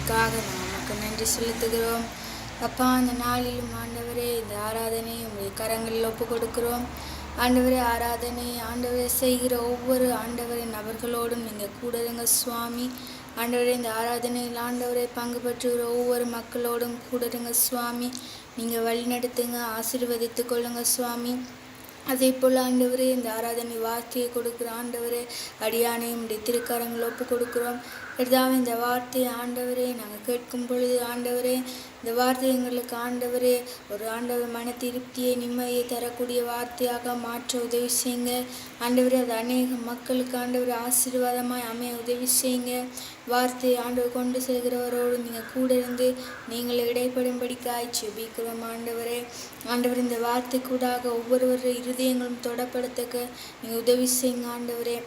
தந்ததுக்காக நமக்கு நன்றி செலுத்துகிறோம். அப்பா, அந்த நாளிலும் ஆண்டவரே இந்த ஆராதனை உங்களுடைய கரங்களில் ஒப்பு கொடுக்கிறோம். ஆண்டவரே, ஆராதனை ஆண்டவரே செய்கிற ஒவ்வொரு ஆண்டவரே நபர்களோடும் நீங்கள் கூட இருங்க சுவாமி. ஆண்டவரே, இந்த ஆராதனையில் ஆண்டவரே பங்கு பெற்றுகிற ஒவ்வொரு மக்களோடும் கூட இருங்க சுவாமி. நீங்கள் வழிநடத்துங்க, ஆசீர்வதித்து கொள்ளுங்க சுவாமி. அதே போல் ஆண்டவரே, இந்த ஆராதனை வார்த்தையை கொடுக்குற ஆண்டவரே அடியானையும் திருக்கரங்கள் ஒப்பு கொடுக்குறோம். கர்த்தாவே, இந்த வார்த்தையை ஆண்டவரே நாங்கள் கேட்கும் பொழுது ஆண்டவரே இந்த வார்த்தை எங்களுக்கு ஆண்டவரே ஒரு ஆண்டவர் மன திருப்தியை நிம்மதியை தரக்கூடிய வார்த்தையாக மாற்ற உதவி செய்யுங்க. ஆண்டவரே, அது அநேக மக்களுக்கு ஆண்டவர் ஆசீர்வாதமாய் அமைய உதவி செய்யுங்க. வார்த்தையை ஆண்டவர் கொண்டு செல்கிறவரோடு நீங்கள் கூட இருந்து நீங்கள் இடைப்படும்படிக்காய் ஜெபிக்கிறோம். ஆண்டவரே, ஆண்டவர் இந்த வார்த்தை கூடாக ஒவ்வொருவருடைய இருதயங்களும் தொடப்படுத்தக்க நீங்கள் உதவி செய்யுங்க. ஆண்டவரே,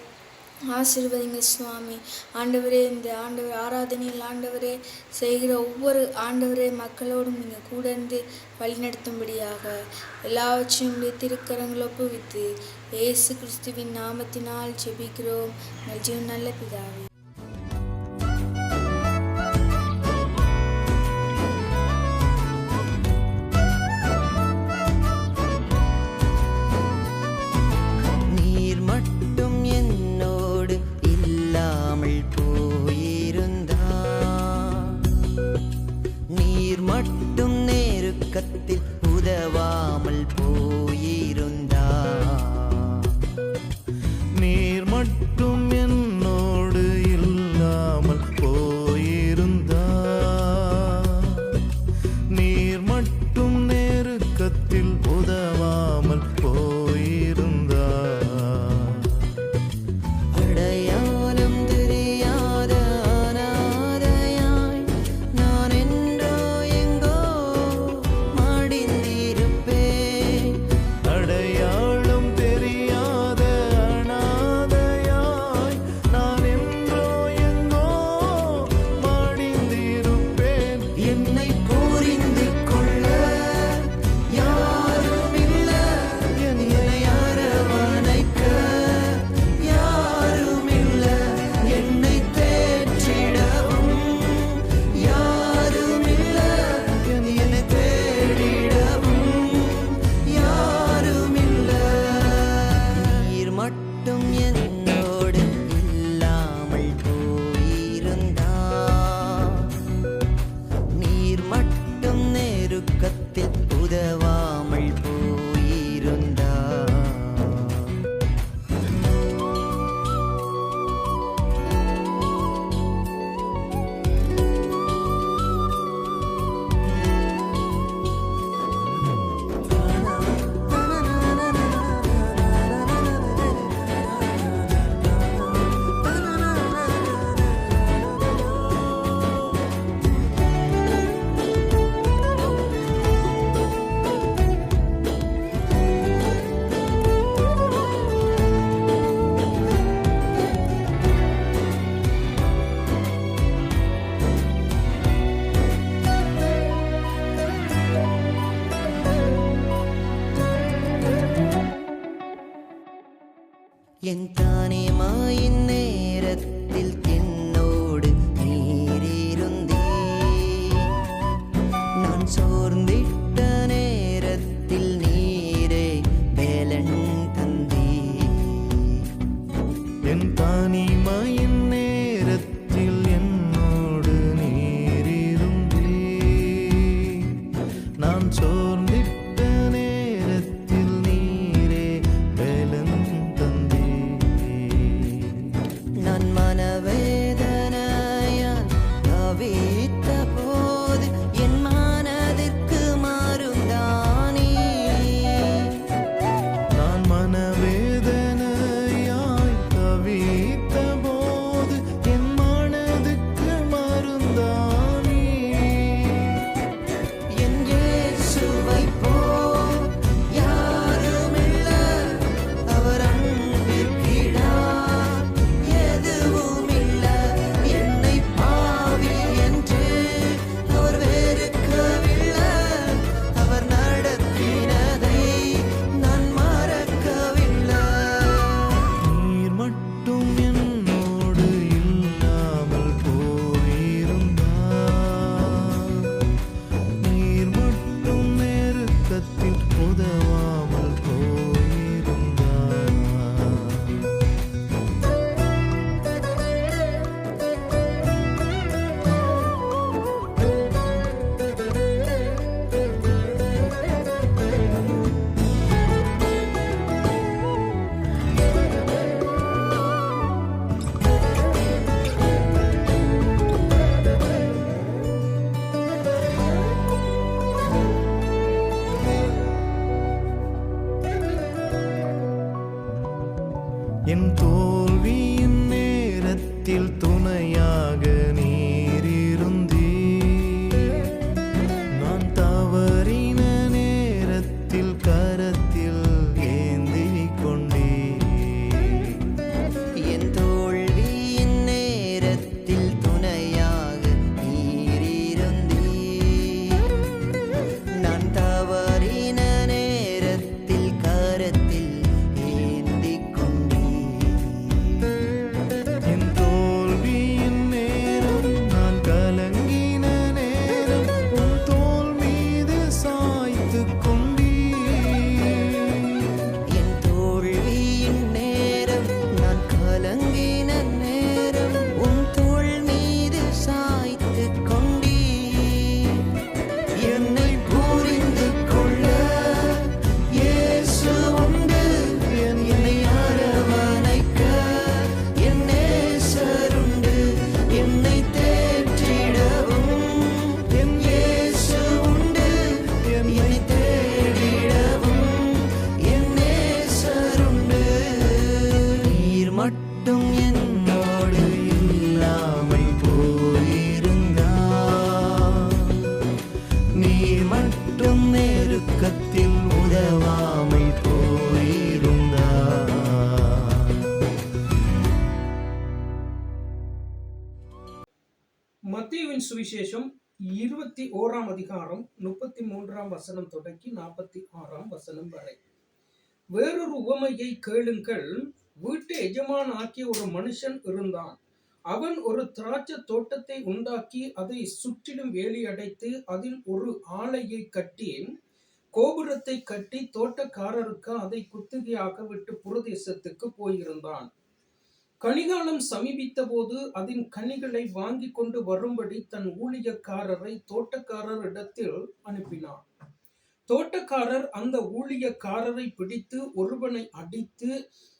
ஆசீர்வதிங்க சுவாமி. ஆண்டவரே, இந்த ஆண்டவர் ஆராதனையில் ஆண்டவரே செய்கிற ஒவ்வொரு ஆண்டவரே மக்களோடும் நீங்கள் கூட இருந்து வழிநடத்தும்படியாக எல்லாவற்றையும் திருக்கரங்கள் ஒப்புவித்து இயேசு கிறிஸ்துவின் நாமத்தினால் ஜெபிக்கிறோம் நல்ல பிதாவே. உதவாமல் போயிருந்தா நீர் மட்டும் என்னோடு இல்லாமல் போயிருந்தா நீர் மட்டும் நெருக்கத்தில் உதவாமல் போயிருந்தா அடையாளம் தெரியாத அனாதையாய் நான் என்றோ எங்கோ மாடிந்திருப்பேன். அடையாளம் தெரியாத அனாதையாய் நான் என்றோ எங்கோ மாடிந்திருப்பேன். என்னை புரிந்து கொள்ள யாரும் இல்லை, என்னை அரவணைக்க யாரும் இல்லை, என்னை தேற்றிடவும் யாரும் இல்லை, என்னை தேடிடவும் யாரும் இல்லை. நீர் மட்டும் என்னோடு இல்லாமல் போயிருந்தா நீர் மட்டும் நெருக்கத்தில் உதவாமல் போயிருந்தா என் தானே மாயின் நேரத்தில் என்னோடு நீரிருந்தே நான் சோர்ந்திட்ட நேரத்தில் நீரே வேலன் தந்தே. என் தானே மாயின் நேரத்தில் என்னோடு நீரிருந்தே நான் சோர்ந்திட்ட நேரத்தில் நீரே வேலன் தந்தே. என் தோல்வியின் நேரத்தில் துணையாக நீரிருந்தீர். நான் தவறின நேரத்தில் கரத்தில் ஏந்திக் கொண்டீர். என் தோல்வியின் நேரத்தில் துணையாக நீரிருந்தீர். நான் தவறின நேரத்தில் கரத்தில் ஏந்திக் கொண்டீர். என் தோல்வியின் நேரம் நான் கலங்கின நேரம் உன் தோள் மீது சாய்த்துக் கொண்டீர். என் தோல்வியின் நேரம் நான் கலங்கின நேரம் உன் தோள் மீது சாய்த்துக் கொண்டீர். என்னை புரிந்து கொள்ள இயேசு உண்டு. என்னை அரவணைக்க என் நேசருண்டு. என்னை தேற்றிடவும் என் இயேசு உண்டு. என்னை தேடிடவும் என் நேசருண்டு. நீர் மட்டும் என்னோடு இல்லாமல் போயிருந்தார். நீர் மட்டும் நெருக்கத்தில் உதவாமல் போயிருந்தார். மத்தேயுவின் சுவிசேஷம் 21 அதிகாரம் 33 வசனம் தொடங்கி 46 வசனம் வரை. வேறொரு உவமையை கேளுங்கள். வீட்டு எஜமான் ஆக்கிய ஒரு மனுஷன் இருந்தான். அவன் ஒரு திராட்சை தோட்டத்தை உண்டாக்கி அதை சுற்றிலும் வேலி அடைத்து அதில் ஒரு ஆலையை கட்டி கோபுரத்தை கட்டி தோட்டக்காரருக்கு அதை குத்தகையாக விட்டு புரதேசத்துக்கு போயிருந்தான். கனிகாலம் சமீபித்த போது அதன் கனிகளை வாங்கி கொண்டு வரும்படி தன் ஊழியக்காரரை தோட்டக்காரரிடத்தில் அனுப்பினான். தோட்டக்காரர் அந்த ஊழியக்காரரை பிடித்து ஒருவனை அடித்து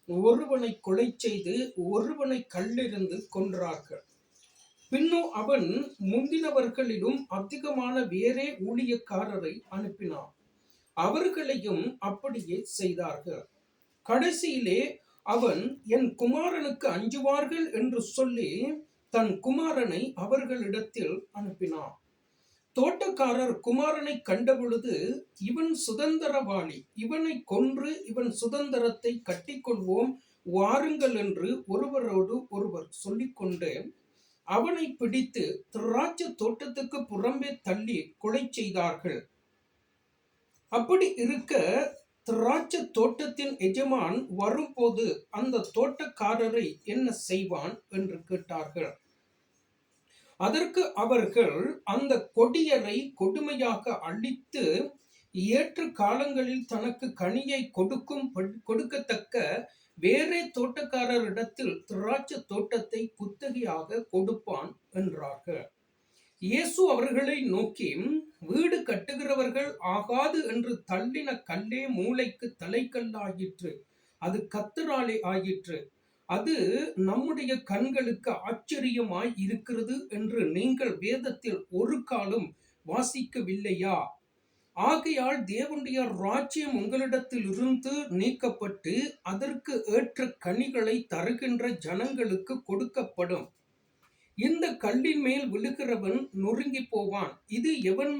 ஒருவனை கொலை செய்து ஒருவனை கல்லெறிந்து கொன்றார்கள். பின்னும் அவன் முந்தினவர்களிலும் அதிகமான வேறே ஊழியக்காரரை அனுப்பினான். அவர்களையும் அப்படியே செய்தார்கள். கடைசியிலே அவன் என் குமாரனுக்கு அஞ்சுவார்கள் என்று சொல்லி தன் குமாரனை அவர்களிடத்தில் அனுப்பினான். தோட்டக்காரர் குமாரனை கண்டபொழுது, இவன் சுதந்திரவாளி, இவனை கொன்று இவன் சுதந்திரத்தை கட்டிக்கொள்வோம் வாருங்கள் என்று ஒருவரோடு ஒருவர் சொல்லிக்கொண்டு அவனை பிடித்து திராட்சை தோட்டத்துக்கு புறம்பே தள்ளி கொலை செய்தார்கள். அப்படி இருக்க திராட்சை தோட்டத்தின் எஜமான் வரும்போது அந்த தோட்டக்காரரை என்ன செய்வான் என்று கேட்டார்கள். அதற்கு அவர்கள், அந்த கொடியரை கொடுமையாக அழித்து ஏற்ற காலங்களில் தனக்கு கனியை கொடுக்கத்தக்க வேறே தோட்டக்காரரிடத்தில் திராட்சை தோட்டத்தை குத்தகையாக கொடுப்பான் என்றார்கள். இயேசு அவர்களை நோக்கி, வீடு கட்டுகிறவர்கள் ஆகாது என்று தள்ளின கல்லே மூளைக்கு தலைக்கல்லாயிற்று. அது கர்த்தராலே ஆயிற்று. அது நம்முடைய கண்களுக்கு ஆச்சரியமாய் இருக்கிறது என்று நீங்கள் வேதத்தில் ஒரு காலம் வாசிக்கவில்லையா? ஆகையால் தேவனுடைய ராஜ்யம் உங்களிடத்தில் இருந்து நீக்கப்பட்டு அதற்கு ஏற்ற கனிகளை தருகின்ற ஜனங்களுக்கு கொடுக்கப்படும். இந்த கல்லின் மேல் விழுகிறவன் நொறுங்கி போவான். இது எவன்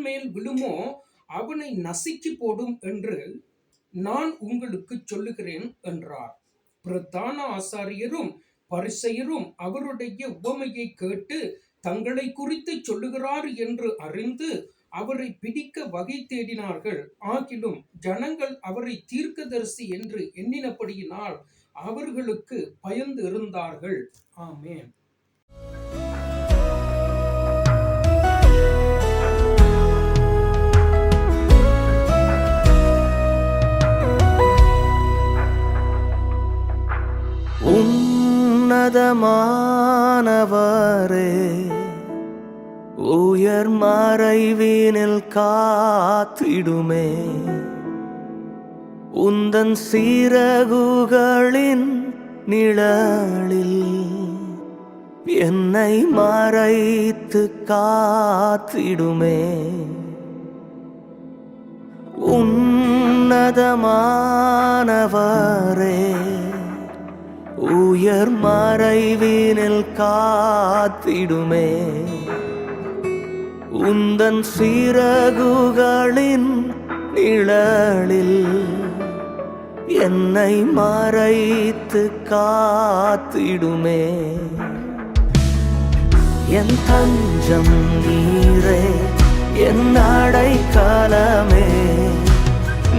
மேல் விழுமோ அவனை நசுக்கி போடும் என்று நான் உங்களுக்கு சொல்லுகிறேன் என்றார். பிரதான ஆசாரியரும் பரிசேயரும் அவருடைய உவமையை கேட்டு தங்களை குறித்து சொல்லுகிறார் என்று அறிந்து அவரை பிடிக்க வகை தேடினார்கள். ஆகிலும் ஜனங்கள் அவரை தீர்க்கதரிசி என்று எண்ணினபடியினால் அவர்களுக்கு பயந்து இருந்தார்கள். ஆமென். உன்னதமானவரே, உயர் மறைவினில் காத்திடுமே, உந்தன் சிறகுகளின் நிழலில் என்னை மறைத்து காத்திடுமே. உன்னதமானவரே, உன்னதமானவரே, உயர் மறைவினில் காத்திடுமே. உந்தன் சிறகுகளின் நிழலில் என்னை மறைத்து காத்திடுமே. என் தஞ்சம் நீரே, என் அடைக்கலமே,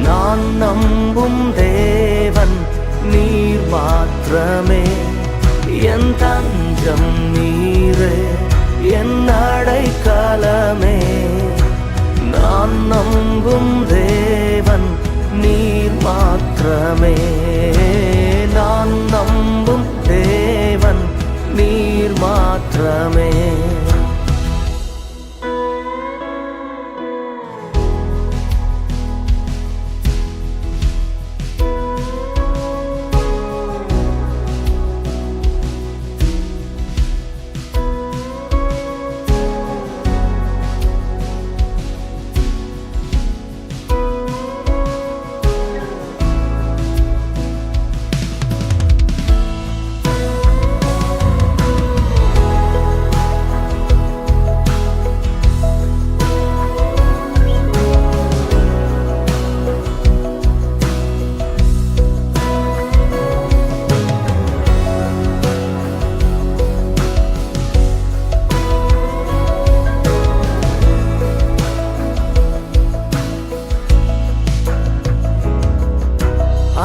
நான் நம்பும் தேவன் நீர் மாத்திரமே. என் தஞ்சம் நீரே, என் அடைக்கலமே, நான் நம்பும் தேவன் நீர் மாத்திரமே. நான் நம்பும் தேவன் நீர் மாத்திரமே.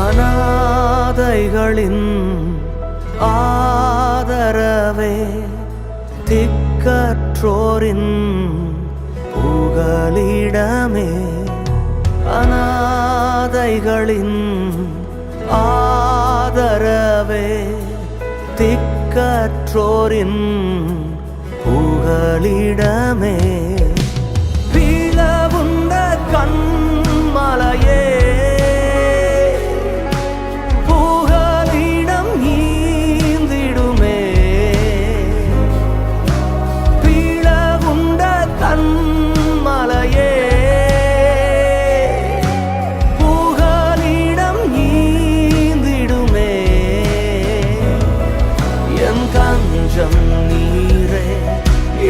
அநாதைகளின் ஆதரவே, திக்கற்றோரின் புகலிடமே. அநாதைகளின் ஆதரவே, திக்கற்றோரின் புகலிடமே. பிளவுண்ட கண்மலையே, நீரே,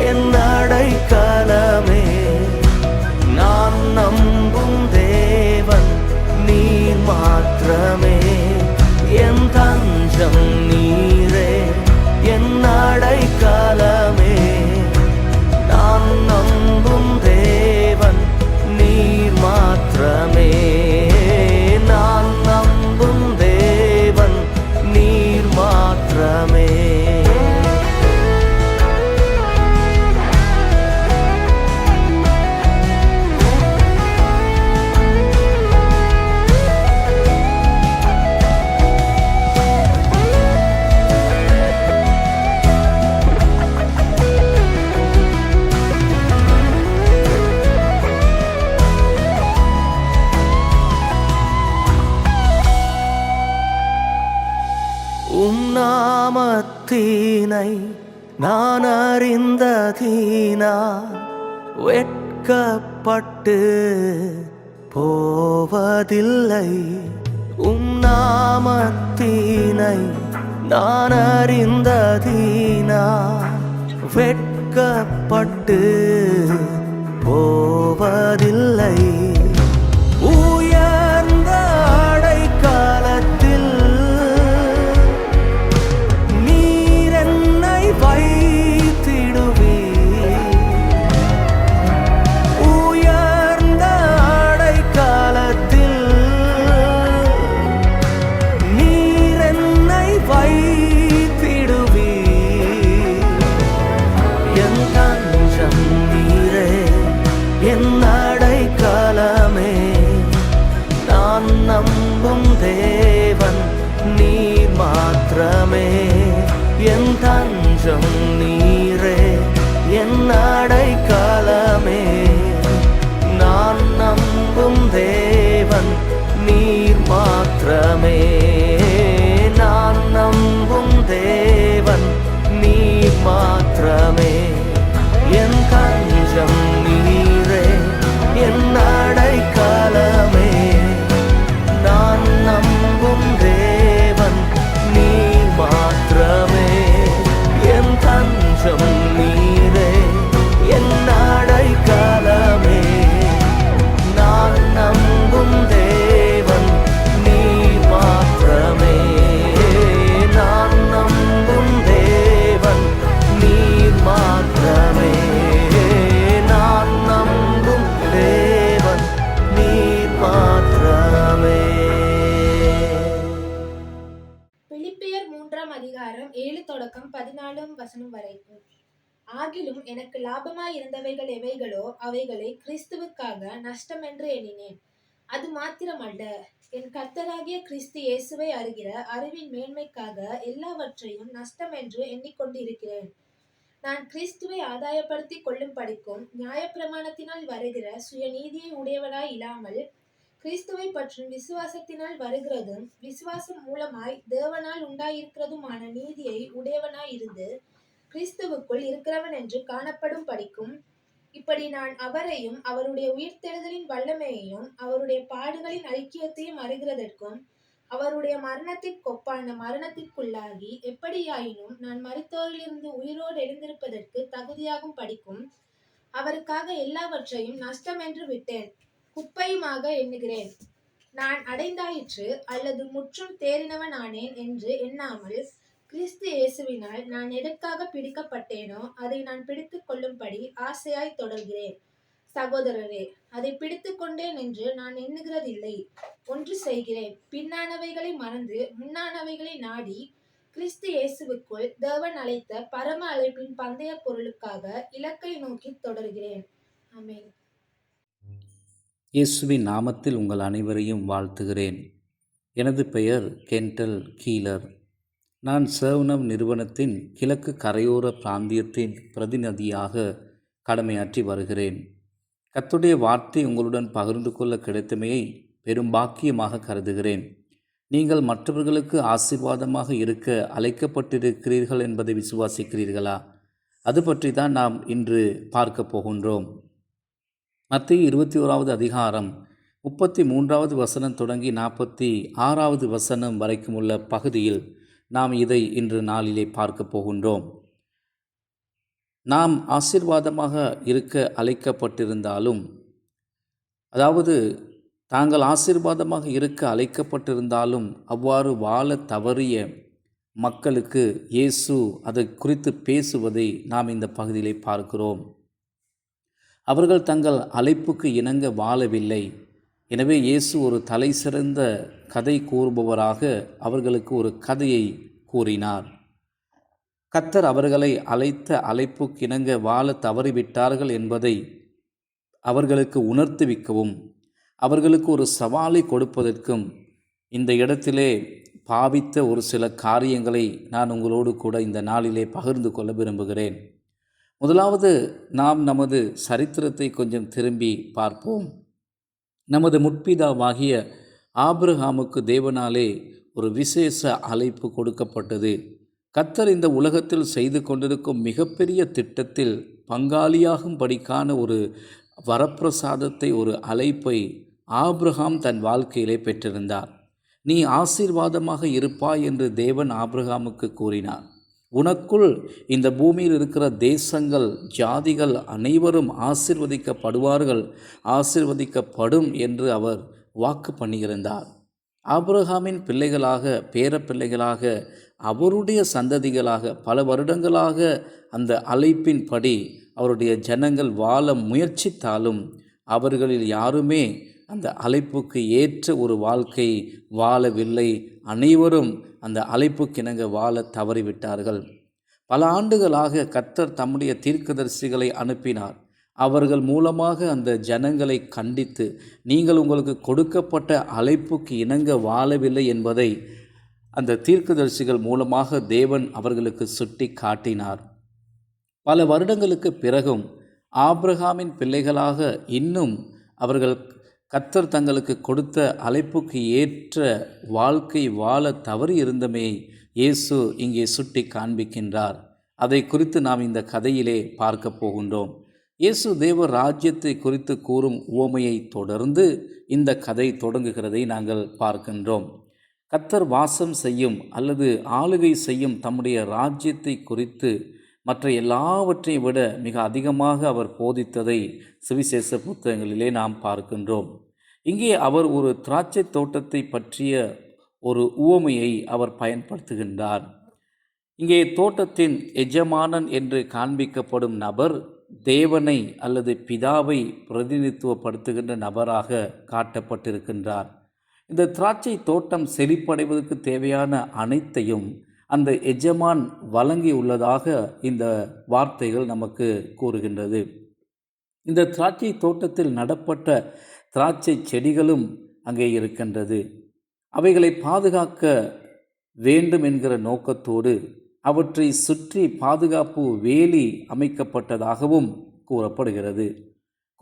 என் அடைக்கலமே, நான் நம்பும் தேவன் நீர் மாத்திரமே. என் தஞ்சம் நீரே, என் அடைக்கலமே, நான் நம்பும் தேவன் நீர் மாத்திரமே. நான் நம்பும் தேவன் நீர் மாத்திரமே. நாமத்தினை நான் அறிந்ததினால் வெட்கப்பட்டு போவதில்லை. நாமத்தினை நான் அறிந்ததினால் வெட்கப்பட்டு போவதில்லை. உயர்ந்த அடைக்கலத்தில் என் அடைக்கலமே, 14 வரைக்கும். ஆகிலும் எனக்கு லாபமாய் இருந்தவைகள் எவைகளோ அவைகளை கிறிஸ்துவுக்காக நஷ்டம் என்று எண்ணினேன். அது மாத்திரமல்ல, என் கர்த்தராகிய கிறிஸ்து இயேசுவை அறிகிற அறிவின் மேன்மைக்காக எல்லாவற்றையும் நஷ்டம் என்று எண்ணிக்கொண்டிருக்கிறேன். நான் கிறிஸ்துவை ஆதாயப்படுத்திக் கொள்ளும்படிக்கும் நியாயப்பிரமாணத்தினால் வருகிற சுயநீதியை உடையவனாய் இல்லாமல் கிறிஸ்துவை பற்றும் விசுவாசத்தினால் வருகிறதும் விசுவாசம் மூலமாய் தேவனால் உண்டாயிருக்கிறதுமான நீதியை உடையவனாய் இருந்து கிறிஸ்துவுக்குள் இருக்கிறவன் என்று காணப்படும் படிக்கும், இப்படி நான் அவரையும் அவருடைய உயிர்த்தெழுதலின் வல்லமையையும் அவருடைய பாடுகளின் ஐக்கியத்தையும் அறிகிறதற்கும் அவருடைய மரணத்திற்கொப்பான மரணத்திற்குள்ளாகி எப்படியாயினும் நான் மரித்தோரிலிருந்து உயிரோடு எழுந்திருப்பதற்கு தகுதியாகும் படிக்கும் அவருக்காக எல்லாவற்றையும் நஷ்டம் என்று விட்டேன், குப்பையுமாக எண்ணுகிறேன். நான் அடைந்தாயிற்று அல்லது முற்றும் தேறினவன் ஆனேன் என்று எண்ணாமல் கிறிஸ்து இயேசுவினால் நான் எதற்காக பிடிக்கப்பட்டேனோ அதை நான் பிடித்து கொள்ளும்படி ஆசையாய் தொடர்கிறேன். சகோதரரே, அதை பிடித்து கொண்டேன் என்று நான் எண்ணுகிறதில்லை. ஒன்று செய்கிறேன், பின்னானவைகளை மறந்து முன்னானவைகளை நாடி கிறிஸ்து இயேசுவுக்குள் தேவன் அழைத்த பரம அழைப்பின் பந்தய பொருளுக்காக இலக்கை நோக்கி தொடர்கிறேன். ஆமென். இயேசுவின் நாமத்தில் உங்கள் அனைவரையும் வாழ்த்துகிறேன். எனது பெயர் கென்டல் கீலர். நான் சேவனம் நிறுவனத்தின் கிழக்கு கரையோர பிராந்தியத்தின் பிரதிநிதியாக கடமையாற்றி வருகிறேன். கர்த்தருடைய வார்த்தை உங்களுடன் பகிர்ந்து கொள்ள கிடைத்தமையை பெரும் பாக்கியமாக கருதுகிறேன். நீங்கள் மற்றவர்களுக்கு ஆசீர்வாதமாக இருக்க அழைக்கப்பட்டிருக்கிறீர்கள் என்பதை விசுவாசிக்கிறீர்களா? அது பற்றி தான் நாம் இன்று பார்க்க போகின்றோம். மத்தேயு 21வது அதிகாரம் 33வது வசனம் தொடங்கி 46வது வசனம் வரைக்கும் உள்ள பகுதியில் நாம் இதை இன்று நாளிலே பார்க்க போகின்றோம். நாம் ஆசீர்வாதமாக இருக்க அழைக்கப்பட்டிருந்தாலும், அதாவது தாங்கள் ஆசீர்வாதமாக இருக்க அழைக்கப்பட்டிருந்தாலும் அவ்வாறு வாழ தவறிய மக்களுக்கு இயேசு அதை குறித்து பேசுவதை நாம் இந்த பகுதியிலே பார்க்கிறோம். அவர்கள் தங்கள் அழைப்புக்கு இணங்க வாழவில்லை. எனவே இயேசு ஒரு தலை சிறந்த கதை கூறுபவராக அவர்களுக்கு ஒரு கதையை கூறினார். கர்த்தர் அவர்களை அழைத்த அழைப்புக்கு இணங்க வாழ தவறிவிட்டார்கள் என்பதை அவர்களுக்கு உணர்த்துவிக்கவும் அவர்களுக்கு ஒரு சவாலை கொடுப்பதற்கும் இந்த இடத்திலே பாவித்த ஒரு சில காரியங்களை நான் உங்களோடு கூட இந்த நாளிலே பகிர்ந்து கொள்ள விரும்புகிறேன். முதலாவது, நாம் நமது சரித்திரத்தை கொஞ்சம் திரும்பி பார்ப்போம். நமது முற்பிதாவாகிய ஆபிரகாமுக்கு தேவனாலே ஒரு விசேஷ அழைப்பு கொடுக்கப்பட்டது. கர்த்தர் இந்த உலகத்தில் செய்து கொண்டிருக்கும் மிகப்பெரிய திட்டத்தில் பங்காளியாகும்படிக்கான ஒரு வரப்பிரசாதத்தை, ஒரு அழைப்பை ஆபிரகாம் தன் வாழ்க்கையிலே பெற்றிருந்தார். நீ ஆசீர்வாதமாக இருப்பாய் என்று தேவன் ஆபிரகாமுக்கு கூறினார். உனக்குள் இந்த பூமியில் இருக்கிற தேசங்கள், ஜாதிகள் அனைவரும் ஆசீர்வதிக்கப்படுவார்கள், ஆசீர்வதிக்கப்படும் என்று அவர் வாக்கு பண்ணியிருந்தார். ஆபிரகாமின் பிள்ளைகளாக, பேர பிள்ளைகளாக, அவருடைய சந்ததிகளாக பல வருடங்களாக அந்த அழைப்பின்படி அவருடைய ஜனங்கள் வாழ முயற்சித்தாலும் அவர்களில் யாருமே அந்த அழைப்புக்கு ஏற்ற ஒரு வாழ்க்கை வாழவில்லை. அனைவரும் அந்த அழைப்புக்கிணங்க வாழ தவறிவிட்டார்கள். பல ஆண்டுகளாக கர்த்தர் தம்முடைய தீர்க்கதரிசிகளை அனுப்பினார். அவர்கள் மூலமாக அந்த ஜனங்களை கண்டித்து, நீங்கள் உங்களுக்கு கொடுக்கப்பட்ட அழைப்புக்கு இணங்க வாழவில்லை என்பதை அந்த தீர்க்கதரிசிகள் மூலமாக தேவன் அவர்களுக்கு சுட்டி காட்டினார். பல வருடங்களுக்கு பிறகும் ஆபிரகாமின் பிள்ளைகளாக இன்னும் அவர்கள் கர்த்தர் தங்களுக்கு கொடுத்த அழைப்புக்கு ஏற்ற வாழ்க்கை வாழ தவறி இருந்தமையை இயேசு இங்கே சுட்டி காண்பிக்கின்றார். அதை குறித்து நாம் இந்த கதையிலே பார்க்க போகின்றோம். இயேசு தேவ ராஜ்யத்தை குறித்து கூறும் உவமையை தொடர்ந்து இந்த கதை தொடங்குகிறதை நாங்கள் பார்க்கின்றோம். கர்த்தர் வாசம் செய்யும் அல்லது ஆளுகை செய்யும் தம்முடைய ராஜ்யத்தை குறித்து மற்ற எல்லாவற்றையும் விட மிக அதிகமாக அவர் போதித்ததை சுவிசேஷ புத்தகங்களிலே நாம் பார்க்கின்றோம். இங்கே அவர் ஒரு திராட்சை தோட்டத்தை பற்றிய ஒரு உவமையை அவர் பயன்படுத்துகின்றார். இங்கே தோட்டத்தின் எஜமானன் என்று காண்பிக்கப்படும் நபர் தேவனை அல்லது பிதாவை பிரதிநிதித்துவப்படுத்துகின்ற நபராக காட்டப்பட்டிருக்கின்றார். இந்த திராட்சை தோட்டம் செழிப்படைவதற்கு தேவையான அனைத்தையும் அந்த எஜமான் வழங்கியுள்ளதாக இந்த வார்த்தைகள் நமக்கு கூறுகின்றது. இந்த திராட்சை தோட்டத்தில் நடப்பட்ட திராட்சை செடிகளும் அங்கே இருக்கின்றது. அவைகளை பாதுகாக்க வேண்டும் என்கிற நோக்கத்தோடு அவற்றை சுற்றி பாதுகாப்பு வேலி அமைக்கப்பட்டதாகவும் கூறப்படுகிறது.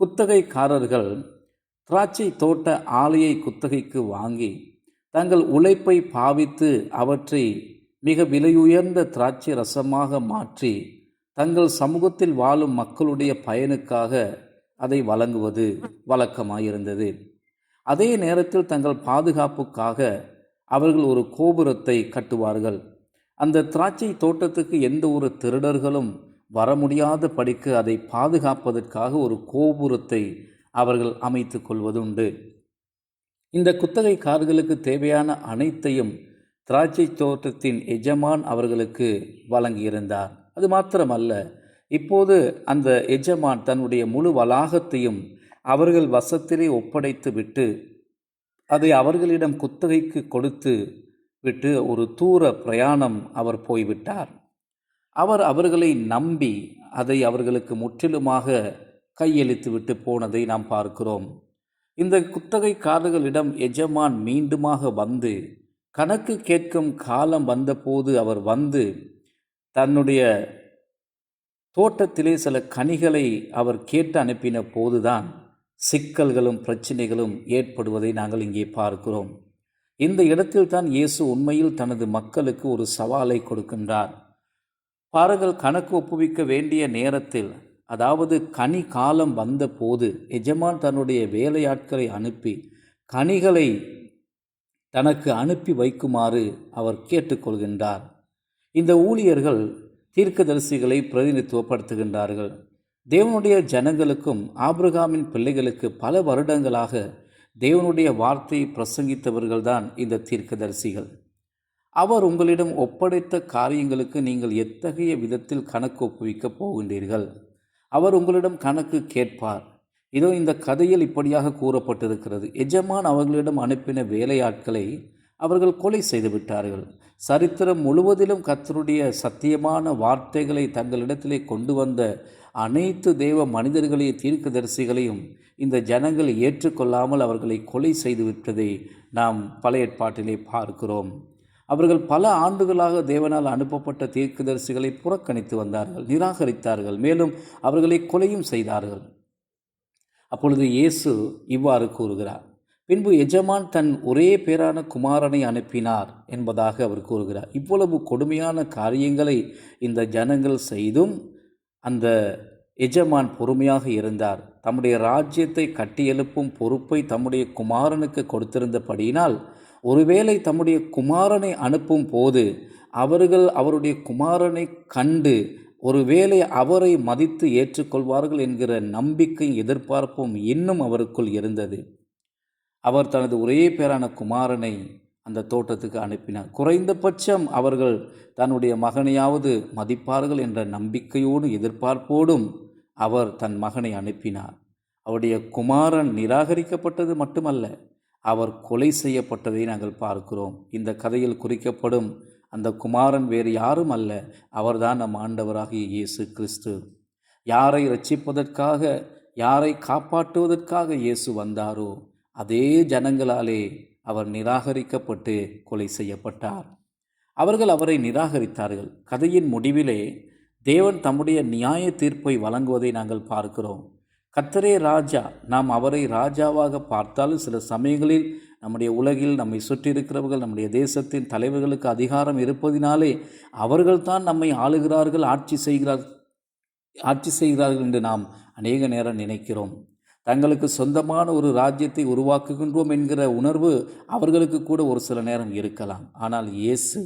குத்தகைக்காரர்கள் திராட்சை தோட்ட ஆலையை குத்தகைக்கு வாங்கி தங்கள் உழைப்பை பாவித்து அவற்றை மிக விலையுயர்ந்த திராட்சை ரசமாக மாற்றி தங்கள் சமூகத்தில் வாழும் மக்களுடைய பயனுக்காக அதை வழங்குவது வழக்கமாயிருந்தது. அதே நேரத்தில் தங்கள் பாதுகாப்புக்காக அவர்கள் ஒரு கோபுரத்தை கட்டுவார்கள். அந்த திராட்சை தோட்டத்துக்கு எந்த ஒரு திருடர்களும் வர முடியாத படிக்கு அதை பாதுகாப்பதற்காக ஒரு கோபுரத்தை அவர்கள் அமைத்து கொள்வதுண்டு. இந்த குத்தகைக்காரர்களுக்கு தேவையான அனைத்தையும் திராட்சை தோட்டத்தின் எஜமான் அவர்களுக்கு வழங்கியிருந்தார். அது மாத்திரமல்ல, இப்போது அந்த எஜமான் தன்னுடைய முழு வளாகத்தையும் அவர்கள் வசத்திலே ஒப்படைத்து விட்டு அதை அவர்களிடம் குத்தகைக்கு கொடுத்து விட்டு ஒரு தூர பிரயாணம் அவர் போய்விட்டார். அவர் அவர்களை நம்பி அதை அவர்களுக்கு முற்றிலுமாக கையளித்து விட்டு போனதை நாம் பார்க்கிறோம். இந்த குத்தகைக்காரர்களிடம் எஜமான் மீண்டுமாக வந்து கணக்கு கேட்கும் காலம் வந்தபோது அவர் வந்து தன்னுடைய தோட்டத்திலே சில கனிகளை அவர் கேட்டு அனுப்பின போதுதான் சிக்கல்களும் பிரச்சனைகளும் ஏற்படுவதை நாங்கள் இங்கே பார்க்கிறோம். இந்த இடத்தில் தான் இயேசு உண்மையில் தனது மக்களுக்கு ஒரு சவாலை கொடுக்கின்றார். பாருங்கள், கணக்கு ஒப்புவிக்க வேண்டிய நேரத்தில், அதாவது கனி காலம் வந்த போது எஜமான் தன்னுடைய வேலையாட்களை அனுப்பி கனிகளை தனக்கு அனுப்பி வைக்குமாறு அவர் கேட்டுக்கொள்கின்றார். இந்த ஊழியர்கள் தீர்க்கதரிசிகளை பிரதிநிதித்துவப்படுத்துகின்றார்கள். தேவனுடைய ஜனங்களுக்கும் ஆபிரகாமின் பிள்ளைகளுக்கு பல வருடங்களாக தேவனுடைய வார்த்தையை பிரசங்கித்தவர்கள்தான் இந்த தீர்க்கதரிசிகள். அவர் உங்களிடம் ஒப்படைத்த காரியங்களுக்கு நீங்கள் எத்தகைய விதத்தில் கணக்கு ஒப்புவிக்கப் போகின்றீர்கள்? அவர் உங்களிடம் கணக்கு கேட்பார். இதோ இந்த கதையில் இப்படியாக கூறப்பட்டிருக்கிறது. எஜமான் அவர்களிடம் அனுப்பின வேலையாட்களை அவர்கள் கொலை செய்து விட்டார்கள். சரித்திரம் முழுவதிலும் கர்த்தருடைய சத்தியமான வார்த்தைகளை தங்களிடத்திலே கொண்டு வந்த அனைத்து தேவ மனிதர்களையும் தீர்க்கதரிசிகளையும் இந்த ஜனங்கள் ஏற்றுக்கொள்ளாமல் அவர்களை கொலை செய்து விட்டதை நாம் பழைய ஏற்பாட்டிலே பார்க்கிறோம். அவர்கள் பல ஆண்டுகளாக தேவனால் அனுப்பப்பட்ட தீர்க்கதரிசிகளை புறக்கணித்து வந்தார்கள், நிராகரித்தார்கள், மேலும் அவர்களை கொலையும் செய்தார்கள். அப்பொழுது இயேசு இவ்வாறு கூறுகிறார். பின்பு எஜமான் தன் ஒரே பேரான குமாரனை அனுப்பினார் என்பதாக அவர் கூறுகிறார். இவ்வளவு கொடுமையான காரியங்களை இந்த ஜனங்கள் செய்தும் அந்த எஜமான் பொறுமையாக இருந்தார். தம்முடைய ராஜ்யத்தை கட்டியெழுப்பும் பொறுப்பை தம்முடைய குமாரனுக்கு கொடுத்திருந்தபடியினால் ஒருவேளை தம்முடைய குமாரனை அனுப்பும் போது அவர்கள் அவருடைய குமாரனை கண்டு ஒருவேளை அவரை மதித்து ஏற்றுக்கொள்வார்கள் என்கிற நம்பிக்கை எதிர்பார்ப்பும் இன்னும் அவருக்குள் இருந்தது. அவர் தனது ஒரே பேரான குமாரனை அந்த தோட்டத்துக்கு அனுப்பினார். குறைந்தபட்சம் அவர்கள் தன்னுடைய மகனையாவது மதிப்பார்கள் என்ற நம்பிக்கையோடு எதிர்பார்ப்போடும் அவர் தன் மகனை அனுப்பினார். அவருடைய குமாரன் நிராகரிக்கப்பட்டது மட்டுமல்ல, அவர் கொலை செய்யப்பட்டதை நாங்கள் பார்க்கிறோம். இந்த கதையில் குறிக்கப்படும் அந்த குமாரன் வேறு யாரும் அல்ல, அவர்தான் நம் ஆண்டவராகிய இயேசு கிறிஸ்து. யாரை இரட்சிப்பதற்காக, யாரை காப்பாற்றுவதற்காக இயேசு வந்தாரோ அதே ஜனங்களாலே அவர் நிராகரிக்கப்பட்டு கொலை செய்யப்பட்டார். அவர்கள் அவரை நிராகரித்தார்கள். கதையின் முடிவிலே தேவன் தம்முடைய நியாய தீர்ப்பை வழங்குவதை நாங்கள் பார்க்கிறோம். கர்த்தரே ராஜா. நாம் அவரை ராஜாவாக பார்த்தாலும் சில சமயங்களில் நம்முடைய உலகில் நம்மை சுற்றி இருக்கிறவர்கள், நம்முடைய தேசத்தின் தலைவர்களுக்கு அதிகாரம் இருப்பதினாலே அவர்கள்தான் நம்மை ஆளுகிறார்கள், ஆட்சி செய்கிறார்கள் என்று நாம் அநேக நேரம் நினைக்கிறோம். தங்களுக்கு சொந்தமான ஒரு ராஜ்யத்தை உருவாக்குகின்றோம் என்கிற உணர்வு அவர்களுக்கு கூட ஒரு சில நேரம் இருக்கலாம். ஆனால் இயேசு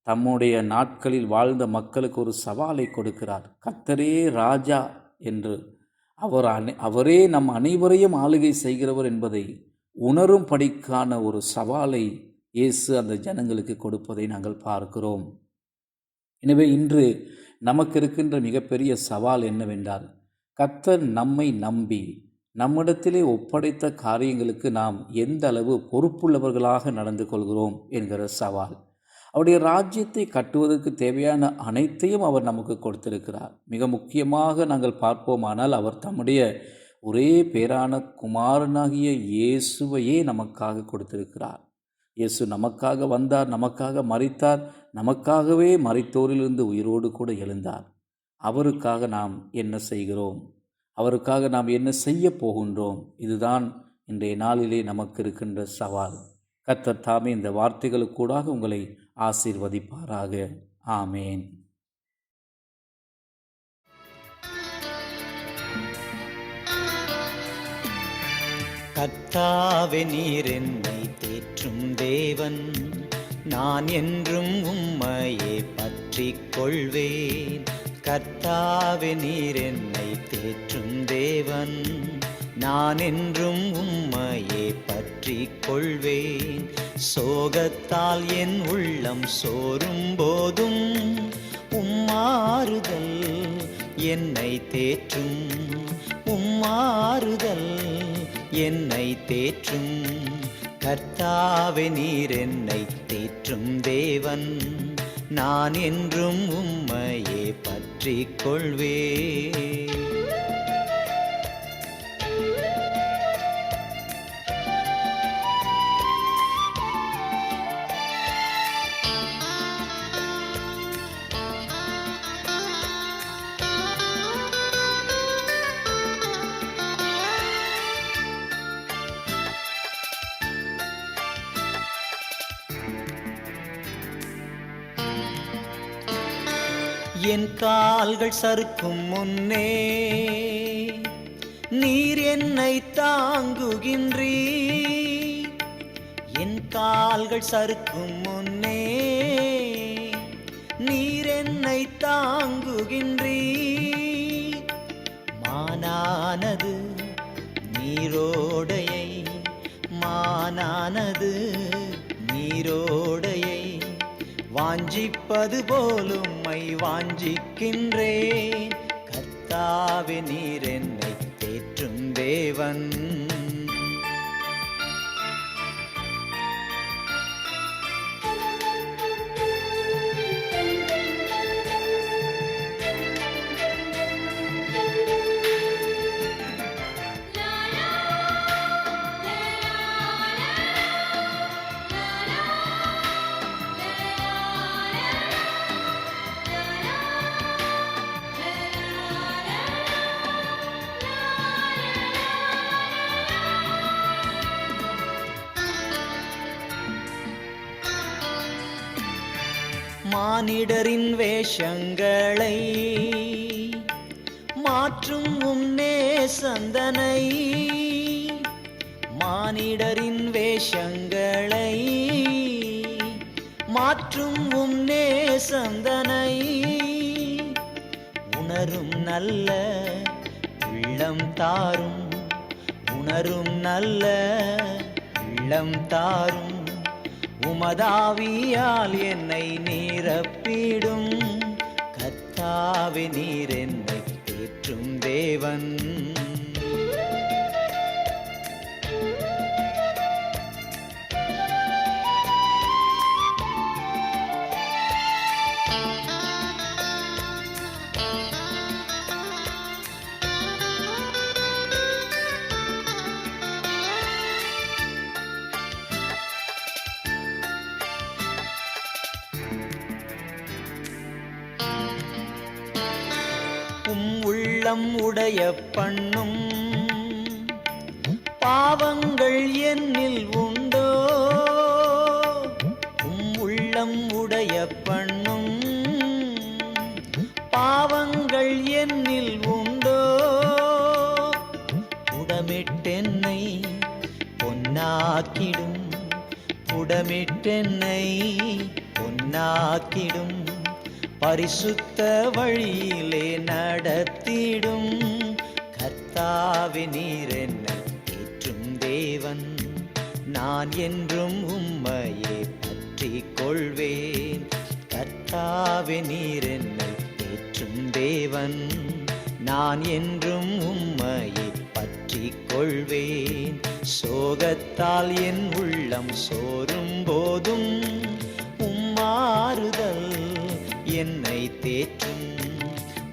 தம்முடைய நாட்களில் வாழ்ந்த மக்களுக்கு ஒரு சவாலை கொடுக்கிறார். கர்த்தரே ராஜா என்று, அவரே நம் அனைவரையும் ஆளுகை செய்கிறவர் என்பதை உணரும்படிக்கான ஒரு சவாலை இயேசு அந்த ஜனங்களுக்கு கொடுப்பதை நாங்கள் பார்க்கிறோம். எனவே இன்று நமக்கு இருக்கின்ற மிகப்பெரிய சவால் என்னவென்றால், கர்த்தர் நம்மை நம்பி நம்மிடத்திலே ஒப்படைத்த காரியங்களுக்கு நாம் எந்த அளவு பொறுப்புள்ளவர்களாக நடந்து கொள்கிறோம் என்கிற சவால். அவருடைய ராஜ்யத்தை கட்டுவதற்கு தேவையான அனைத்தையும் அவர் நமக்கு கொடுத்திருக்கிறார். மிக முக்கியமாக நாங்கள் பார்ப்போமானால் அவர் தம்முடைய ஒரே பேரான குமாரனாகிய இயேசுவையே நமக்காக கொடுத்திருக்கிறார். இயேசு நமக்காக வந்தார், நமக்காக மரித்தார், நமக்காகவே மரித்தோரிலிருந்து உயிரோடு கூட எழுந்தார். அவருக்காக நாம் என்ன செய்கிறோம்? அவருக்காக நாம் என்ன செய்ய போகின்றோம்? இதுதான் இன்றைய நாளிலே நமக்கு இருக்கின்ற சவால். கர்த்தர் தாமே இந்த வார்த்தைகளுக்கூடாக உங்களை ஆசீர்வதிப்பாராக. ஆமேன். கர்த்தாவே, நீர் என்னை தேற்றும் தேவன், நான் என்றும் உம்மையே பற்றிக் கொள்வேன். கர்த்தாவே, நீர் என்னை தேற்றும் தேவன், நான் என்றும் உம்மையே பற்றிக் கொள்வேன். சோகத்தால் என் உள்ளம் சோரும் போதும் உம்மாறுதல் என்னை தேற்றும், உம்மாறுதல் என்னை தேற்றும். கர்த்தாவே, நீர் என்னை தேற்றும் தேவன், நான் என்றும் உம்மையே பற்றிக் கொள்வேன். என் கால்கள் சறுக்கும் முன்னே நீர் என்னை தாங்குகின்றீர். என் கால்கள் சறுக்கும் முன்னே நீர் என்னை தாங்குகின்றீர். மானானது நீரோடையை, மானானது நீரோடையை வாஞ்சிப்பது போலும் வாஞ்சிக்கின்றேன். கர்த்தாவே, நீர் என்னை தேற்றும் தேவன். மானிடரின் வேஷங்களை மாற்றும் உன்னே சந்தனை, மானிடரின் வேஷங்களை மாற்றும் உன்னே சந்தனை. உணரும் நல்ல உள்ளம் தாரும், உணரும் நல்ல உள்ளம் தாரும். உமதாவியால் என்னை நிரப்பிடும். கர்த்தாவே, நீர் என்னை தேற்றும் தேவன். உள்ளம் உடைய பண்ணும் பாவங்கள் என்னில் உண்டோ? உள்ளம் உடைய பண்ணும் பாவங்கள் என்னில் உண்டோ? புடமிட்டென்னை பொன்னாக்கிடும், புடமிட்டென்னை பொன்னாக்கிடும். பரிசுத்த வழியிலே நடத்திடும். கர்த்தாவே, நீர் என்னை தேற்றும் தேவன், நான் என்றும் உம்மையே பற்றிக் கொள்வேன். கர்த்தாவே, நீர் என்னை தேற்றும் தேவன், நான் என்றும் உம்மையே பற்றிக் கொள்வேன். சோகத்தால் என் உள்ளம் சோரும் போதும் உம்மாறுதல் என்னை தேற்றும்,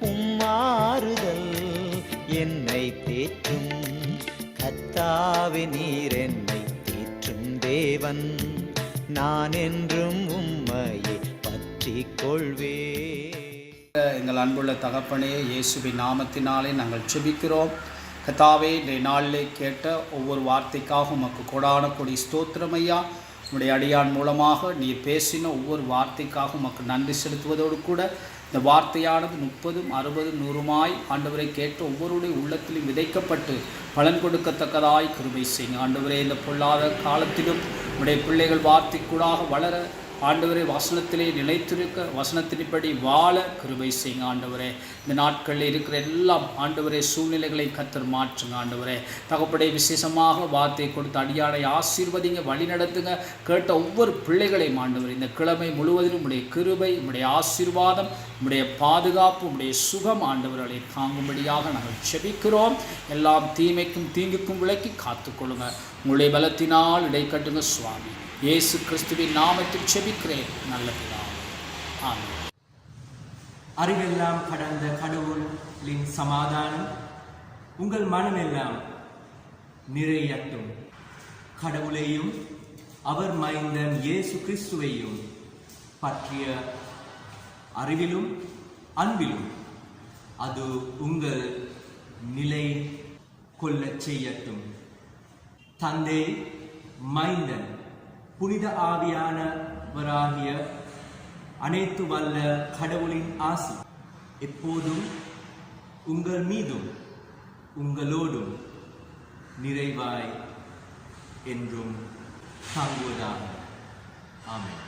உம்மாறுதல் என்னை தேற்றும். கர்த்தாவே நீர் என்னை தேற்றும் தேவன், நான் என்றும் உம்மையை பற்றிக் கொள்வேன். எங்கள் அன்புள்ள தகப்பனே, இயேசுவின் நாமத்தினாலே நாங்கள் ஜெபிக்கிறோம். கர்த்தாவே, இன்றைய நாளிலே கேட்ட ஒவ்வொரு வார்த்தைக்காக உமக்கு கொடான கொடி ஸ்தோத்திரம் ஐயா. உம்முடைய அடியான் மூலமாக நீர் பேசின ஒவ்வொரு வார்த்தைக்காக உமக்கு நன்றி செலுத்துவதோடு கூட இந்த வார்த்தையானது 30, 60, 100 ஆண்டவரை கேட்ட ஒவ்வொருடைய உள்ளத்திலும் விதைக்கப்பட்டு பலன் கொடுக்கத்தக்கதாய் கிருபை செய்யுங்க ஆண்டவரே. இந்த பொல்லாத காலத்திலும் உடைய பிள்ளைகள் வார்த்தைக்கூடாக வளர ஆண்டவரே, வசனத்திலே நிலைத்திருக்க, வசனத்தின்படி வாழ கிருபை செய்யுங்க ஆண்டவரே. இந்த நாட்களில் இருக்கிற எல்லாம் ஆண்டவரே சூழ்நிலைகளை கர்த்தர் மாற்றுங்க ஆண்டவரே. தகப்படை விசேஷமாக வார்த்தை கொடுத்து அடியானை ஆசீர்வதிங்க, வழி நடத்துங்க. கேட்ட ஒவ்வொரு பிள்ளைகளையும் ஆண்டவரே இந்த கிழமை முழுவதிலும் உடைய கிருபை, உடைய ஆசீர்வாதம், உடைய பாதுகாப்பு, உடைய சுகம் ஆண்டவர்களை தாங்கும்படியாக நாங்கள் செபிக்கிறோம். எல்லாம் தீமைக்கும் தீங்குக்கும் விலக்கி காத்துக்கொள்ளுங்க. உங்களுடைய பலத்தினால் இடை கட்டுங்க சுவாமி. இயேசு கிறிஸ்துவின் நாமத்தில் செபிக்கிறேன் நல்ல பிதாவே, ஆமென். அறிவெல்லாம் கடந்த கடவுளின் சமாதானம் உங்கள் மனமெல்லாம் நிறையட்டும். கடவுளையும் அவர் மைந்தன் இயேசு கிறிஸ்துவையும் பற்றிய அறிவிலும் அன்பிலும் அது உங்கள் நிலை கொள்ளச் செய்யட்டும். தந்தை, மைந்தன், புனித ஆவியானவராகிய அனைத்து வல்ல கடவுளின் ஆசி எப்போதும் உங்கள் மீதும் உங்களோடும் நிறைவாய் என்றும் தாங்குவதாக. ஆமென்.